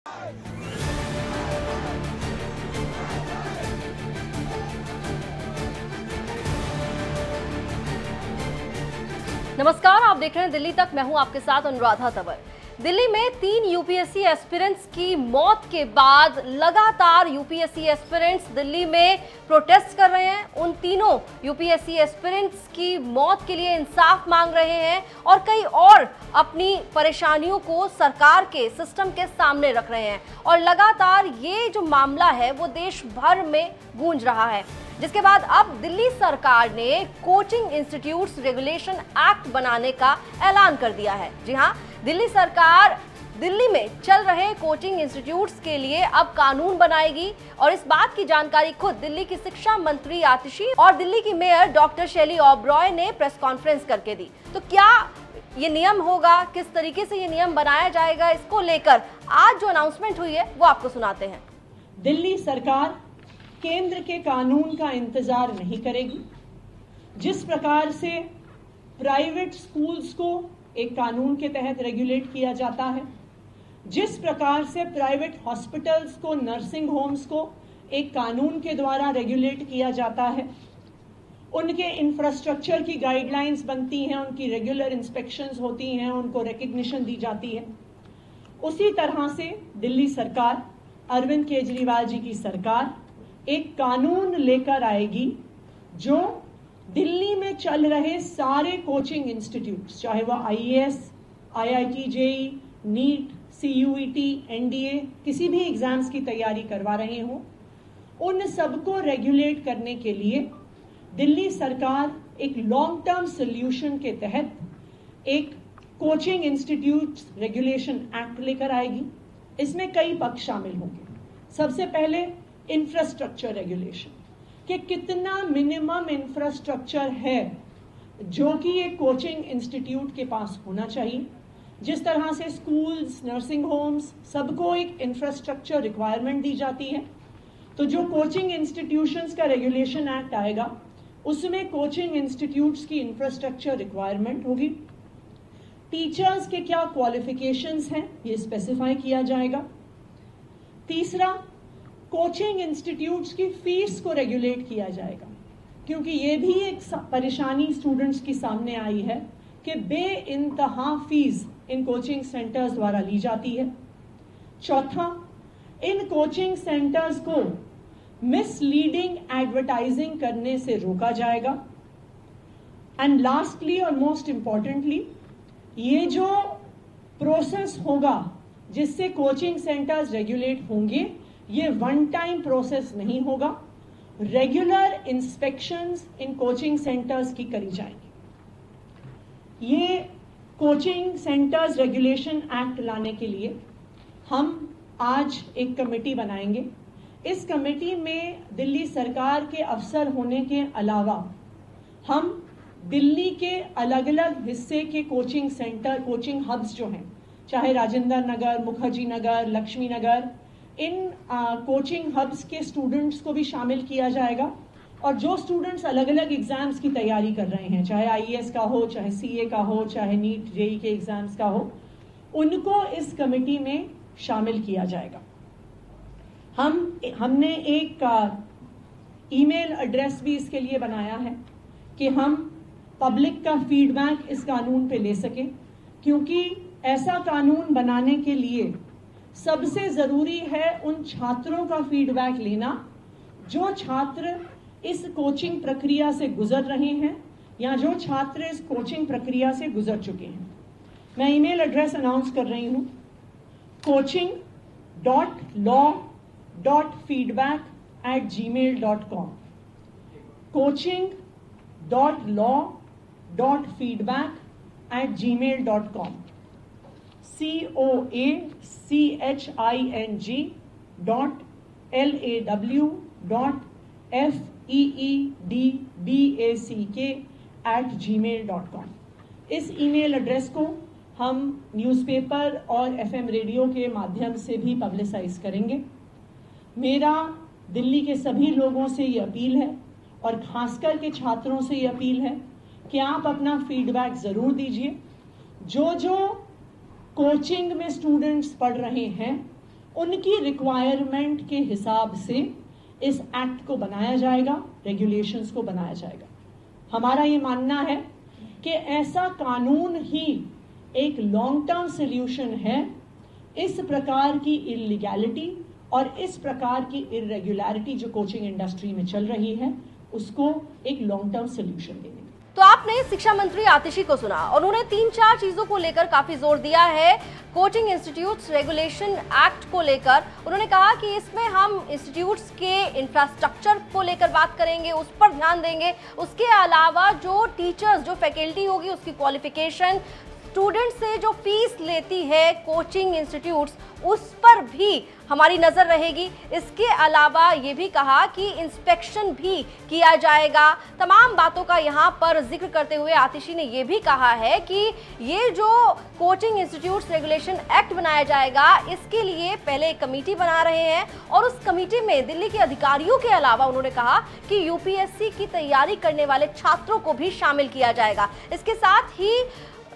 नमस्कार, आप देख रहे हैं दिल्ली तक। मैं हूं आपके साथ अनुराधा तंवर। दिल्ली में 3 यूपीएससी एस्पिरेंट्स की मौत के बाद लगातार यूपीएससी एस्पिरेंट्स दिल्ली में प्रोटेस्ट कर रहे हैं। उन तीनों यूपीएससी एस्पिरेंट्स की मौत के लिए इंसाफ मांग रहे हैं और कई और अपनी परेशानियों को सरकार के सिस्टम के सामने रख रहे हैं। और लगातार ये जो मामला है वो देश भर में गूंज रहा है, जिसके बाद अब दिल्ली सरकार ने कोचिंग इंस्टीट्यूट्स रेगुलेशन एक्ट बनाने का ऐलान कर दिया है। जी हां, दिल्ली सरकार दिल्ली में चल रहे कोचिंग इंस्टीट्यूट्स के लिए अब कानून बनाएगी और इस बात की जानकारी खुद दिल्ली की शिक्षा मंत्री आतिशी और दिल्ली की मेयर डॉक्टर शैली ओबरॉय ने प्रेस कॉन्फ्रेंस करके दी। तो क्या ये नियम होगा, किस तरीके से ये नियम बनाया जाएगा, इसको लेकर आज जो अनाउंसमेंट हुई है वो आपको सुनाते हैं। दिल्ली सरकार केंद्र के कानून का इंतजार नहीं करेगी। जिस प्रकार से प्राइवेट स्कूल्स को एक कानून के तहत रेगुलेट किया जाता है, जिस प्रकार से प्राइवेट हॉस्पिटल्स को, नर्सिंग होम्स को एक कानून के द्वारा रेगुलेट किया जाता है, उनके इंफ्रास्ट्रक्चर की गाइडलाइंस बनती हैं, उनकी रेगुलर इंस्पेक्शंस होती हैं, उनको रिकग्निशन दी जाती है, उसी तरह से दिल्ली सरकार, अरविंद केजरीवाल जी की सरकार एक कानून लेकर आएगी जो दिल्ली में चल रहे सारे कोचिंग इंस्टीट्यूट्स, चाहे वह IAS, IIT JEE, NEET, CUET, NDA, किसी भी एग्जाम्स की तैयारी करवा रहे हों, उन सबको रेगुलेट करने के लिए दिल्ली सरकार एक लॉन्ग टर्म सोल्यूशन के तहत एक कोचिंग इंस्टीट्यूट्स रेगुलेशन एक्ट लेकर आएगी। इसमें कई पक्ष शामिल होंगे। सबसे पहले इंफ्रास्ट्रक्चर रेगुलेशन, कि कितना मिनिमम इंफ्रास्ट्रक्चर है जो कि एक कोचिंग इंस्टीट्यूट के पास होना चाहिए। जिस तरह से स्कूल्स, नर्सिंग होम्स, सबको एक इंफ्रास्ट्रक्चर रिक्वायरमेंट दी जाती है, तो जो कोचिंग इंस्टीट्यूशंस का रेगुलेशन एक्ट आएगा उसमें कोचिंग इंस्टीट्यूट्स की इंफ्रास्ट्रक्चर रिक्वायरमेंट होगी। टीचर्स के क्या क्वालिफिकेशंस हैं ये स्पेसिफाई किया जाएगा। तीसरा, कोचिंग इंस्टीट्यूट्स की फीस को रेगुलेट किया जाएगा, क्योंकि ये भी एक परेशानी स्टूडेंट्स की सामने आई है कि बेइंतहा फीस इन कोचिंग सेंटर्स द्वारा ली जाती है। चौथा, इन कोचिंग सेंटर्स को मिसलीडिंग एडवर्टाइजिंग करने से रोका जाएगा। एंड लास्टली और मोस्ट इंपॉर्टेंटली, ये जो प्रोसेस होगा जिससे कोचिंग सेंटर्स रेगुलेट होंगे, ये वन टाइम प्रोसेस नहीं होगा। Regular inspections in coaching centres की करी जाएंगी। ये कोचिंग सेंटर्स रेगुलेशन एक्ट लाने के लिए हम आज एक कमेटी बनाएंगे। इस कमेटी में दिल्ली सरकार के अफसर होने के अलावा हम दिल्ली के अलग अलग हिस्से के कोचिंग सेंटर, कोचिंग हब्स जो हैं, चाहे राजेंद्र नगर, मुखर्जी नगर, लक्ष्मी नगर, इन कोचिंग हब्स के स्टूडेंट्स को भी शामिल किया जाएगा। और जो स्टूडेंट्स अलग अलग एग्जाम्स की तैयारी कर रहे हैं, चाहे आईएएस का हो, चाहे सीए का हो, चाहे नीट जेईई के एग्जाम्स का हो, उनको इस कमेटी में शामिल किया जाएगा। हमने एक ईमेल एड्रेस भी इसके लिए बनाया है कि हम पब्लिक का फीडबैक इस कानून पे ले सकें, क्योंकि ऐसा कानून बनाने के लिए सबसे जरूरी है उन छात्रों का फीडबैक लेना जो छात्र इस कोचिंग प्रक्रिया से गुजर रहे हैं या जो छात्र इस कोचिंग प्रक्रिया से गुजर चुके हैं। मैं ईमेल एड्रेस अनाउंस कर रही हूं, coaching.law.feedback@gmail.com, coaching.law.feedback@gmail.com, coaching.law.feedback@gmail.com। इस ईमेल एड्रेस को हम न्यूज़पेपर और एफएम रेडियो के माध्यम से भी पब्लिसाइज करेंगे। मेरा दिल्ली के सभी लोगों से ये अपील है और खासकर के छात्रों से ये अपील है कि आप अपना फीडबैक ज़रूर दीजिए। जो कोचिंग में स्टूडेंट्स पढ़ रहे हैं उनकी रिक्वायरमेंट के हिसाब से इस एक्ट को बनाया जाएगा, रेगुलेशंस को बनाया जाएगा। हमारा ये मानना है कि ऐसा कानून ही एक लॉन्ग टर्म सॉल्यूशन है इस प्रकार की इलीगैलिटी और इस प्रकार की इरेगुलरिटी जो कोचिंग इंडस्ट्री में चल रही है उसको एक लॉन्ग टर्म सॉल्यूशन देने। तो आपने शिक्षा मंत्री आतिशी को सुना और उन्होंने 3-4 चीजों को लेकर काफी जोर दिया है। कोचिंग इंस्टीट्यूट्स रेगुलेशन एक्ट को लेकर उन्होंने कहा कि इसमें हम इंस्टीट्यूट्स के इंफ्रास्ट्रक्चर को लेकर बात करेंगे, उस पर ध्यान देंगे। उसके अलावा जो टीचर्स, जो फैकल्टी होगी, उसकी क्वालिफिकेशन, स्टूडेंट से जो फीस लेती है कोचिंग इंस्टीट्यूट्स, उस पर भी हमारी नजर रहेगी। इसके अलावा ये भी कहा कि इंस्पेक्शन भी किया जाएगा। तमाम बातों का यहाँ पर जिक्र करते हुए आतिशी ने ये भी कहा है कि ये जो कोचिंग इंस्टीट्यूट्स रेगुलेशन एक्ट बनाया जाएगा, इसके लिए पहले एक कमेटी बना रहे हैं और उस कमेटी में दिल्ली के अधिकारियों के अलावा उन्होंने कहा कि यूपीएससी की तैयारी करने वाले छात्रों को भी शामिल किया जाएगा। इसके साथ ही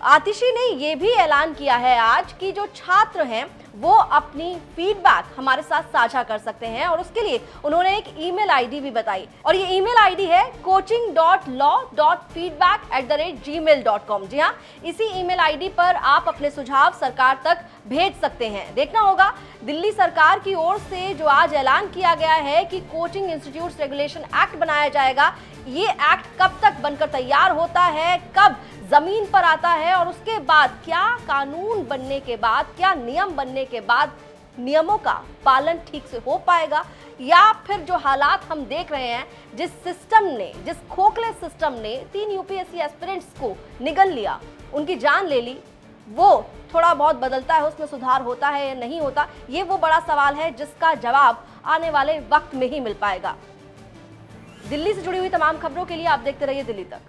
आतिशी ने यह भी ऐलान किया है आज कि जो छात्र हैं वो अपनी फीडबैक हमारे साथ साझा कर सकते हैं और उसके लिए उन्होंने एक ईमेल आईडी भी बताई और ये ईमेल आईडी है coaching.law.feedback@gmail.com। जी हाँ, इसी ईमेल आईडी पर आप अपने सुझाव सरकार तक भेज सकते हैं। देखना होगा दिल्ली सरकार की ओर से जो आज ऐलान किया गया है कि कोचिंग इंस्टीट्यूट्स रेगुलेशन एक्ट बनाया जाएगा, ये एक्ट कब तक बनकर तैयार होता है, कब जमीन पर आता है और उसके बाद क्या कानून बनने के बाद, क्या नियम बनने के बाद नियमों का पालन ठीक से हो पाएगा, या फिर जो हालात हम देख रहे हैं, जिस सिस्टम ने, जिस खोखले सिस्टम ने 3 यूपीएससी एस्पिरेंट्स को निगल लिया, उनकी जान ले ली, वो थोड़ा बहुत बदलता है, उसमें सुधार होता है या नहीं होता, ये वो बड़ा सवाल है जिसका जवाब आने वाले वक्त में ही मिल पाएगा। दिल्ली से जुड़ी हुई तमाम खबरों के लिए आप देखते रहिए दिल्ली तक।